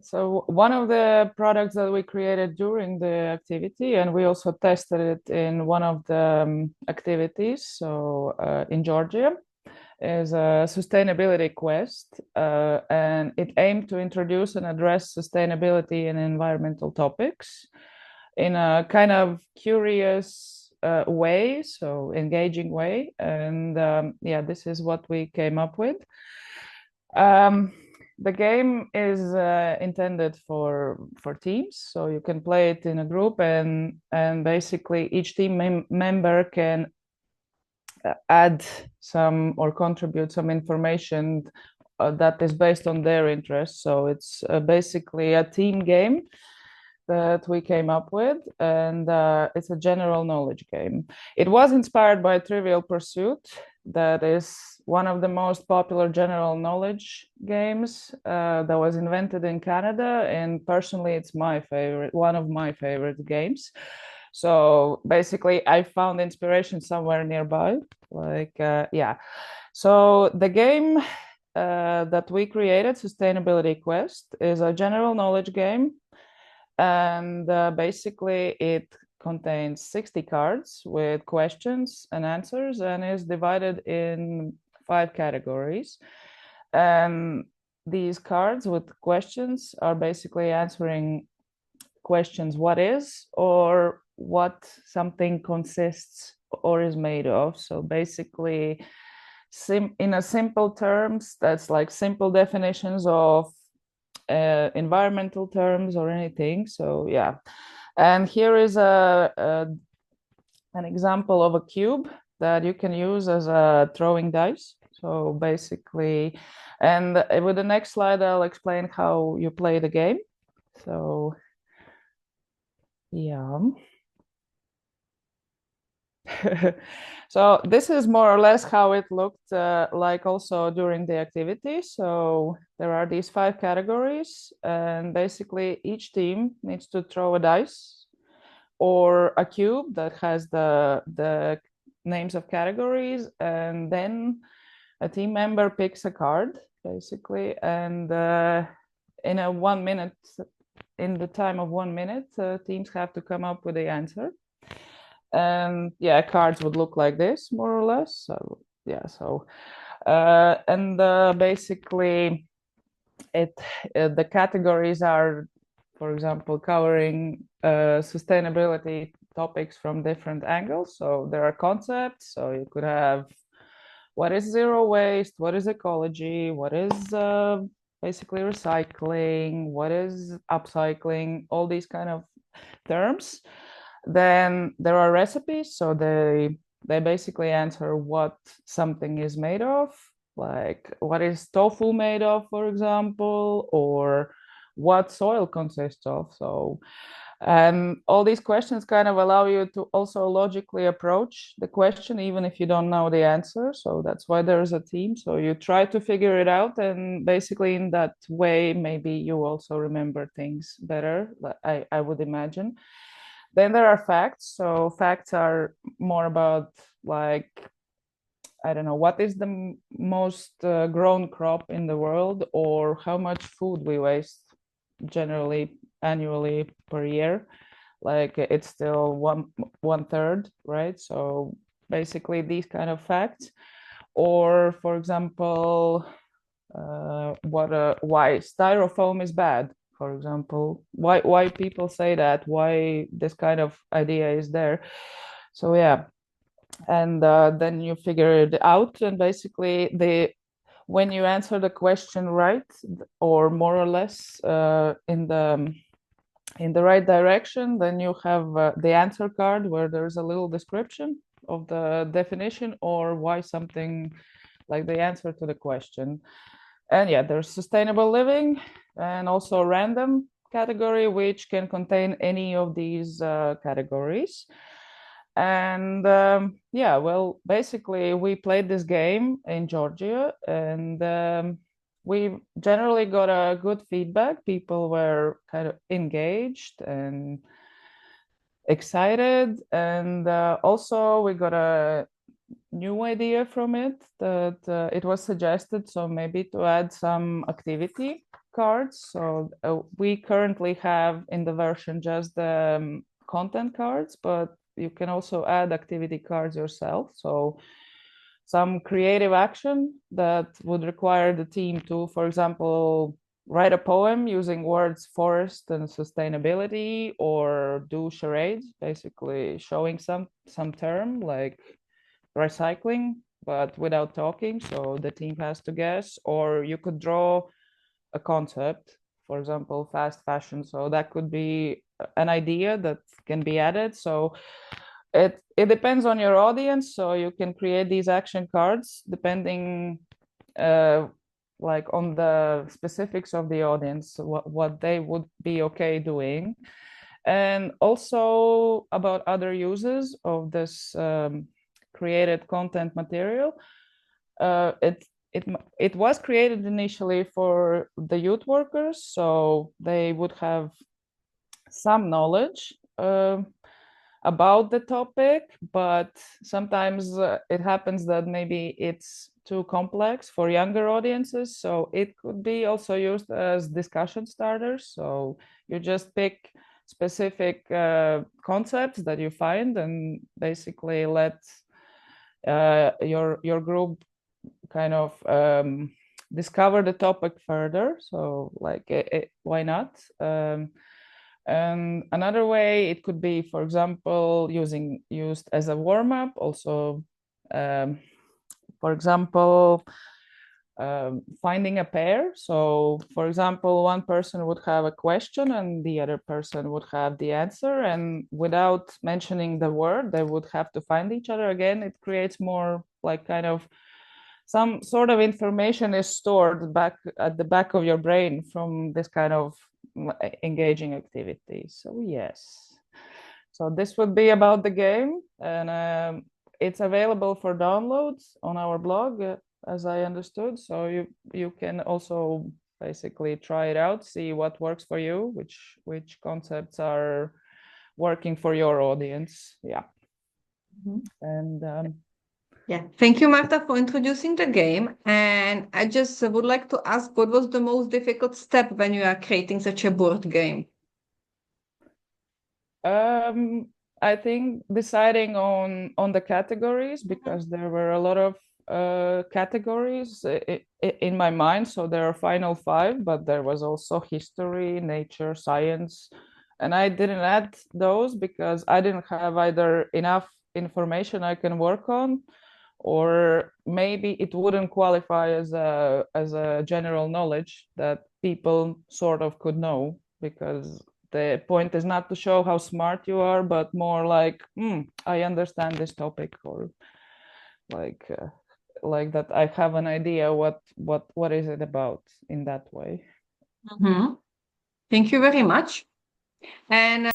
So one of the products that we created during the activity, and we also tested it in one of the activities, so in Georgia, is a sustainability quest, and it aimed to introduce and address sustainability and environmental topics in a kind of curious way, so engaging way. And yeah, this is what we came up with. Um, the game is intended for teams, so you can play it in a group, and basically each team member can add some or contribute some information that is based on their interests. So it's basically a team game that we came up with, and it's a general knowledge game. It was inspired by Trivial Pursuit, that is one of the most popular general knowledge games that was invented in Canada, and personally, it's my favorite, one of my favorite games. So basically, I found inspiration somewhere nearby. Yeah. So the game that we created, Sustainability Quest, is a general knowledge game, and basically it contains 60 cards with questions and answers, and is divided in 5 categories. And these cards with questions are basically answering questions: what is, or what something consists or is made of. So basically, in a simple terms, that's like simple definitions of environmental terms or anything. So yeah, and here is an example of a cube that you can use as a throwing dice. So basically, and with the next slide, I'll explain how you play the game. So yeah. So this is more or less how it looked like also during the activity. So there are these 5 categories, and basically each team needs to throw a dice or a cube that has the names of categories, and then a team member picks a card, basically, and in a 1 minute, in the time of 1 minute, teams have to come up with the answer. And yeah, cards would look like this, more or less. So yeah, so and basically it the categories are, for example, covering sustainability topics from different angles. So there are concepts. So you could have, what is zero waste, what is ecology, what is basically recycling, what is upcycling, all these kind of terms. Then there are recipes, so they basically answer what something is made of, like what is tofu made of, for example, or what soil consists of. So, and all these questions kind of allow you to also logically approach the question, even if you don't know the answer. So that's why there's a team. So you try to figure it out, and basically in that way, maybe you also remember things better, I would imagine. Then there are facts. So facts are more about, like, I don't know, what is the most grown crop in the world, or how much food we waste generally annually per year. Like it's still one third, right? So basically these kind of facts. Or for example, why styrofoam is bad, for example, why people say that, why this kind of idea is there. So yeah, and then you figure it out, and basically when you answer the question right, or more or less in the right direction, then you have the answer card where there's a little description of the definition or why something, like the answer to the question. And yeah, there's sustainable living, and also random category, which can contain any of these categories. And yeah, well, basically we played this game in Georgia, and we generally got a good feedback. People were kind of engaged and excited, and also we got a new idea from it, that it was suggested, so maybe to add some activity cards. So we currently have in the version just the content cards, but you can also add activity cards yourself. So some creative action that would require the team to, for example, write a poem using words forest and sustainability, or do charades, basically showing some term like recycling, but without talking. So the team has to guess, or you could draw a concept, for example, fast fashion. So that could be an idea that can be added. So it depends on your audience. So you can create these action cards depending like on the specifics of the audience, what they would be okay doing. And also about other uses of this created content material. It was created initially for the youth workers, so they would have some knowledge about the topic, but sometimes it happens that maybe it's too complex for younger audiences. So it could be also used as discussion starters. So you just pick specific concepts that you find and basically let your group kind of discover the topic further. So like why not? And another way it could be, for example, used as a warm-up. Also, for example, finding a pair. So, for example, one person would have a question and the other person would have the answer. And without mentioning the word, they would have to find each other again. It creates more like kind of some sort of information is stored back at the back of your brain from this kind of engaging activity. So yes. So this would be about the game, and it's available for downloads on our blog, as I understood. So you can also basically try it out, see what works for you, which concepts are working for your audience. Yeah. And yeah, thank you, Marta, for introducing the game. And I just would like to ask, what was the most difficult step when you are creating such a board game? I think deciding on the categories, because there were a lot of categories in my mind. So there are final five, but there was also history, nature, science, and I didn't add those because I didn't have either enough information I can work on, or maybe it wouldn't qualify as a general knowledge that people sort of could know, because the point is not to show how smart you are, but more like, I understand this topic, or like that I have an idea what is it about in that way. Thank you very much. And